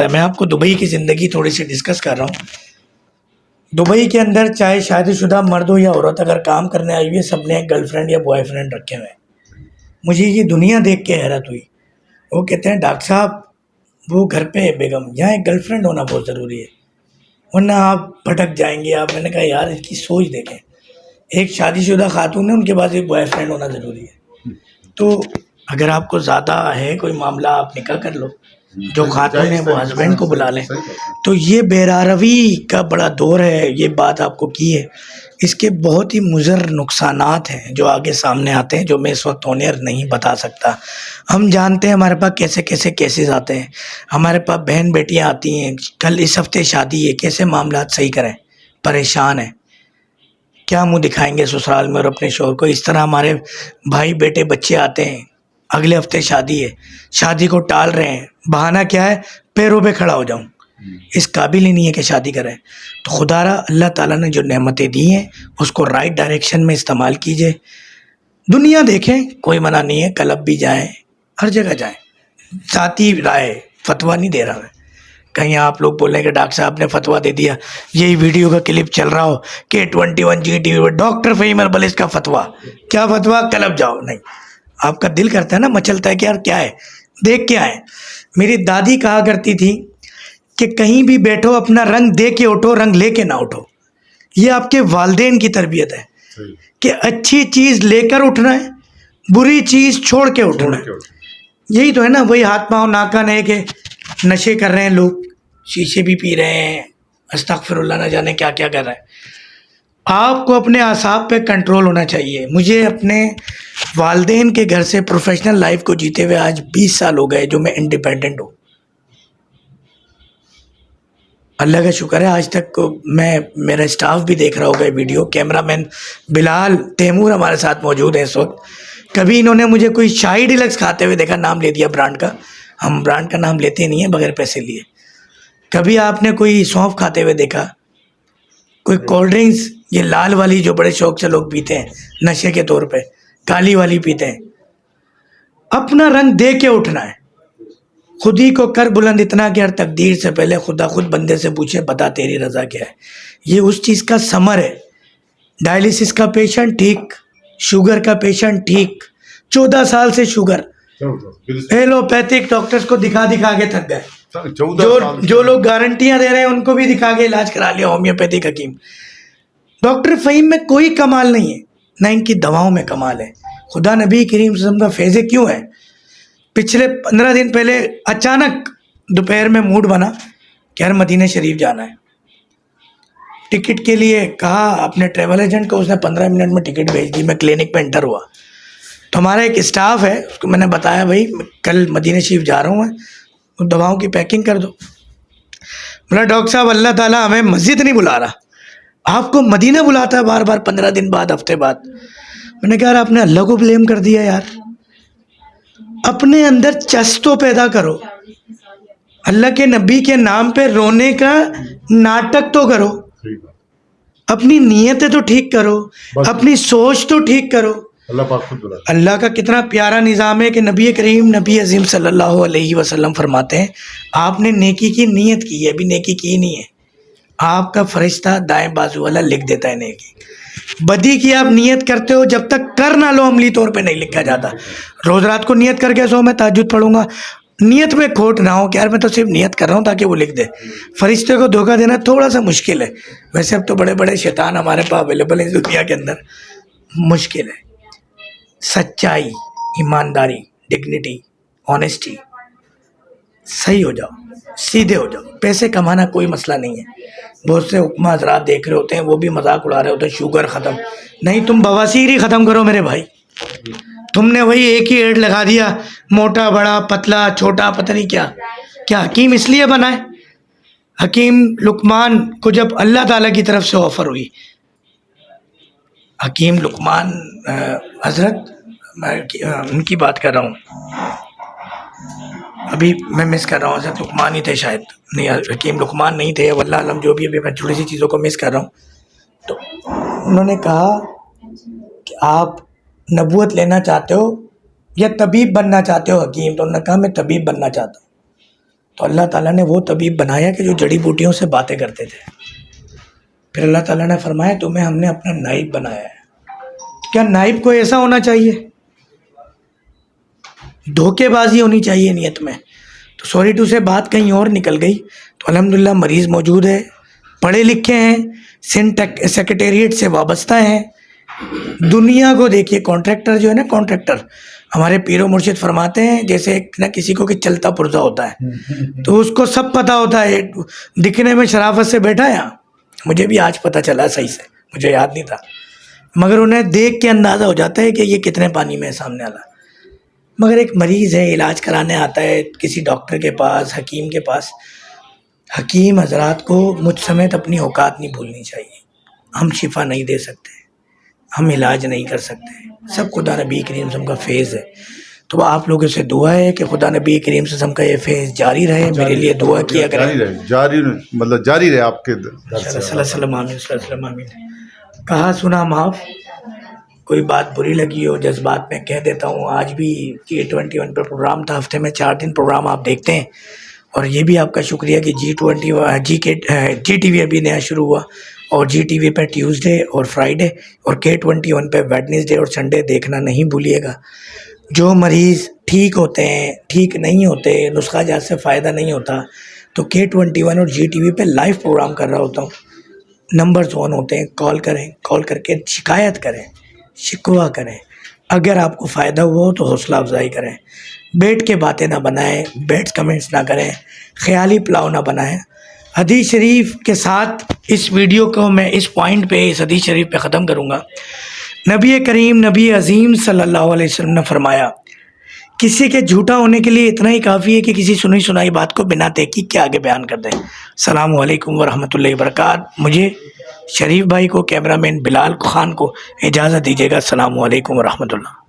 میں آپ کو دبئی کی زندگی تھوڑی سی ڈسکس کر رہا ہوں. دبئی کے اندر چاہے شادی شدہ مرد ہو یا عورت اگر کام کرنے آئی ہوئی ہے، سب نے گرل فرینڈ یا بوائے فرینڈ رکھے ہوئے ہیں. مجھے یہ دنیا دیکھ کے حیرت ہوئی. وہ کہتے ہیں ڈاکٹر صاحب وہ گھر پہ ہے بیگم، یہاں ایک گرل فرینڈ ہونا بہت ضروری ہے ورنہ آپ بھٹک جائیں گے. میں نے کہا یار اس کی سوچ دیکھیں، ایک شادی شدہ خاتون ہے، ان کے پاس ایک بوائے فرینڈ ہونا ضروری ہے. تو اگر آپ کو زیادہ ہے کوئی معاملہ، آپ نکاح کر لو، جو خاتون ہے وہ ہسبینڈ کو بلا لیں. تو یہ بیراروی کا بڑا دور ہے. یہ بات آپ کو کی ہے، اس کے بہت ہی مضر نقصانات ہیں جو آگے سامنے آتے ہیں، جو میں اس وقت آن ایئر نہیں بتا سکتا. ہم جانتے ہیں ہمارے پاس کیسے کیسے کیسز آتے ہیں، ہمارے پاس بہن بیٹیاں آتی ہیں، کل اس ہفتے شادی ہے، کیسے معاملات صحیح کریں، پریشان ہیں، کیا منہ دکھائیں گے سسرال میں اور اپنے شوہر کو. اس طرح ہمارے بھائی بیٹے بچے آتے ہیں، اگلے ہفتے شادی ہے، شادی کو ٹال رہے ہیں، بہانہ کیا ہے، پیروں پہ کھڑا ہو جاؤں، اس قابل ہی نہیں ہے کہ شادی کریں. تو خدا را اللہ تعالیٰ نے جو نعمتیں دی ہیں اس کو رائٹ ڈائریکشن میں استعمال کیجئے. دنیا دیکھیں، کوئی منع نہیں ہے، کلب بھی جائیں، ہر جگہ جائیں. ذاتی رائے، فتویٰ نہیں دے رہا میں. کہیں آپ لوگ بولیں کہ ڈاکٹر صاحب نے فتویٰ دے دیا، یہی ویڈیو کا کلپ چل رہا ہو کہ 21 G T V doctor Fahim اربل اس کا فتویٰ، کیا فتویٰ، کلب جاؤ. نہیں، آپ کا دل کرتا ہے نا، مچلتا ہے کہ یار کیا ہے، دیکھ کے آئیں. میری دادی کہا کرتی تھی کہ کہیں بھی بیٹھو اپنا رنگ دے کے اٹھو، رنگ لے کے نہ اٹھو. یہ آپ کے والدین کی تربیت ہے کہ اچھی چیز لے کر اٹھنا ہے، بری چیز چھوڑ کے اٹھنا ہے. یہی تو ہے نا. وہی ہاتھ پاؤں ناکن ہے کہ نشے کر رہے ہیں لوگ، شیشے بھی پی رہے ہیں، استغفر اللہ، نہ جانے کیا کیا کر رہے ہیں. آپ کو اپنے اعصاب پہ کنٹرول ہونا چاہیے. مجھے اپنے والدین کے گھر سے پروفیشنل لائف کو جیتے ہوئے آج 20 سال ہو گئے جو میں انڈیپینڈنٹ ہوں. اللہ کا شکر ہے آج تک میرا اسٹاف بھی دیکھ رہا ہوگا ویڈیو، کیمرہ مین بلال، تیمور ہمارے ساتھ موجود ہیں اس وقت. کبھی انہوں نے مجھے کوئی شاہی ڈیلکس کھاتے ہوئے دیکھا، نام لے دیا برانڈ کا، ہم برانڈ کا نام لیتے نہیں ہیں بغیر پیسے لیے. کبھی آپ نے کوئی سونف کھاتے ہوئے دیکھا، کوئی کولڈ ڈرنکس، یہ لال والی جو بڑے شوق سے لوگ پیتے ہیں نشے کے طور پہ، کالی والی پیتے ہیں. اپنا رنگ دے کے اٹھنا ہے. خود ہی کو کر بلند اتنا کہ ہر تقدیر سے پہلے خدا خود بندے سے پوچھے بتا تیری رضا کیا ہے. یہ اس چیز کا ثمر ہے. ڈائلیسس کا پیشنٹ ٹھیک، شوگر کا پیشنٹ ٹھیک، 14 سال سے شوگر، ایلوپیتھک ڈاکٹرز کو دکھا دکھا کے تھک گئے. جو لوگ گارنٹیاں دے رہے ہیں ان کو بھی دکھا کے علاج کرا لیا ہومیوپیتھک حکیم. ڈاکٹر فہیم میں کوئی کمال نہیں ہے، نہ ان کی دواؤں میں کمال ہے. خدا نبی کریم صلی اللہ علیہ وسلم کا فیض کیوں ہے؟ پچھلے 15 دن پہلے اچانک دوپہر میں موڈ بنا کہ یار مدینہ شریف جانا ہے. ٹکٹ کے لیے کہا اپنے ٹریول ایجنٹ کو، اس نے 15 منٹ میں ٹکٹ بھیج دی. میں کلینک پہ انٹر ہوا تو ہمارا ایک اسٹاف ہے، اس کو میں نے بتایا بھائی کل مدینہ شریف جا رہا ہوں میں، دواؤں کی پیکنگ کر دو. بولا ڈاکٹر صاحب اللہ تعالیٰ ہمیں مسجد نہیں بلا رہا، آپ کو مدینہ بلاتا ہے بار بار 15 دن بعد، ہفتے بعد. میں نے کہا یار آپ نے اللہ کو بلیم کر دیا. یار اپنے اندر چس تو پیدا کرو، اللہ کے نبی کے نام پہ رونے کا ناٹک تو کرو، اپنی نیتیں تو ٹھیک کرو، اپنی سوچ تو ٹھیک کرو. اللہ کا کتنا پیارا نظام ہے کہ نبی کریم نبی عظیم صلی اللہ علیہ وسلم فرماتے ہیں آپ نے نیکی کی نیت کی ہے، ابھی نیکی کی نہیں ہے، آپ کا فرشتہ دائیں بازو والا لکھ دیتا ہے نیکی. بدی کی آپ نیت کرتے ہو، جب تک کر نہ لو عملی طور پہ نہیں لکھا جاتا. روز رات کو نیت کر کے سو میں تہجد پڑھوں گا، نیت میں کھوٹ نہ ہو کہ یار میں تو صرف نیت کر رہا ہوں تاکہ وہ لکھ دے. فرشتے کو دھوکہ دینا تھوڑا سا مشکل ہے، ویسے اب تو بڑے بڑے شیطان ہمارے پاس اویلیبل ہیں دنیا کے اندر. مشکل ہے. سچائی، ایمانداری، ڈگنیٹی، آنیسٹی، صحیح ہو جاؤ، سیدھے ہو جاؤ. پیسے کمانا کوئی مسئلہ نہیں ہے. بہت سے حکمہ حضرات دیکھ رہے ہوتے ہیں، وہ بھی مذاق اڑا رہے ہوتے ہیں شوگر ختم. نہیں، تم بواسیر ہی ختم کرو میرے بھائی. تم نے وہی ایک ہی ایڈ لگا دیا، موٹا بڑا پتلا چھوٹا پتہ نہیں کیا حکیم اس لیے بنا ہے. حکیم لقمان کو جب اللہ تعالیٰ کی طرف سے آفر ہوئی، حکیم لقمان حضرت، میں ان کی بات کر رہا ہوں، ابھی میں مس کر رہا ہوں، حضرت لقمان ہی تھے شاید، نہیں حکیم لقمان نہیں تھے، واللہ علم جو بھی، ابھی میں چھوٹی سی چیزوں کو مس کر رہا ہوں. تو انہوں نے کہا کہ آپ نبوت لینا چاہتے ہو یا طبیب بننا چاہتے ہو حکیم؟ تو انہوں نے کہا میں طبیب بننا چاہتا ہوں. تو اللہ تعالیٰ نے وہ طبیب بنایا کہ جو جڑی بوٹیوں سے باتیں کرتے تھے. پھر اللہ تعالیٰ نے فرمایا تمہیں ہم نے اپنا نائب بنایا ہے. کیا نائب کو ایسا ہونا چاہیے؟ دھوکے بازی ہونی چاہیے نیت میں. تو سوری ٹو سے بات کہیں اور نکل گئی. تو الحمدللہ مریض موجود ہے، پڑھے لکھے ہیں، سندھ سیکریٹریٹ سے وابستہ ہیں. دنیا کو دیکھیے، کانٹریکٹر جو ہے نا، کانٹریکٹر ہمارے پیر و مرشد فرماتے ہیں جیسے نہ کسی کو کہ چلتا پرزہ ہوتا ہے، تو اس کو سب پتہ ہوتا ہے. دکھنے میں شرافت سے بیٹھا ہے، مجھے بھی آج پتہ چلا صحیح سے، مجھے یاد نہیں تھا، مگر انہیں دیکھ کے اندازہ ہو جاتا ہے کہ یہ کتنے پانی میں ہے سامنے والا. مگر ایک مریض ہے، علاج کرانے آتا ہے کسی ڈاکٹر کے پاس، حکیم کے پاس. حکیم حضرات کو مجھ سمیت اپنی اوقات نہیں بھولنی چاہیے. ہم شفا نہیں دے سکتے، ہم علاج نہیں کر سکتے، سب خدا نبی کریم صلی اللہ علیہ وسلم کا فیض ہے. تو آپ لوگوں سے دعا ہے کہ خدا نبی کریم صلی اللہ علیہ وسلم کا یہ فیض جاری رہے. میرے لیے دعا کیا کریں. جاری رہے آپ کے صلی اللہ علیہ وسلم، آمین، صلی اللہ علیہ وسلم، آمین. کہا سنا معاف، کوئی بات بری لگی ہو جذبات میں کہہ دیتا ہوں. آج بھی G21 پہ پروگرام تھا، ہفتے میں 4 دن پروگرام آپ دیکھتے ہیں، اور یہ بھی آپ کا شکریہ کہ جی ٹی وی ابھی نیا شروع ہوا، اور جی ٹی وی پہ ٹیوزڈے اور فرائیڈے، اور K21 پہ ویڈنسڈے اور سنڈے دیکھنا نہیں بھولیے گا. جو مریض ٹھیک ہوتے ہیں، ٹھیک نہیں ہوتے، نسخہ جات سے فائدہ نہیں ہوتا، تو K21 اور جی ٹی وی پہ لائیو پروگرام کر رہا ہوتا ہوں. نمبرز آن ہوتے ہیں، کال کریں، کال کر کے شکایت کریں، شکوہ کریں. اگر آپ کو فائدہ ہوا ہو تو حوصلہ افزائی کریں. بیٹھ کے باتیں نہ بنائیں، بیٹھ کمنٹس نہ کریں، خیالی پلاؤ نہ بنائیں. حدیث شریف کے ساتھ اس ویڈیو کو میں اس پوائنٹ پہ، اس حدیث شریف پہ ختم کروں گا. نبی کریم، نبی عظیم صلی اللہ علیہ وسلم نے فرمایا کسی کے جھوٹا ہونے کے لیے اتنا ہی کافی ہے کہ کسی سنی سنائی بات کو بنا تحقیق کے آگے بیان کر دیں. السلام علیکم ورحمۃ اللہ وبرکاتہ. مجھے شریف بھائی کو، کیمرہ مین بلال خان کو اجازت دیجیے گا. السلام علیکم ورحمۃ اللہ.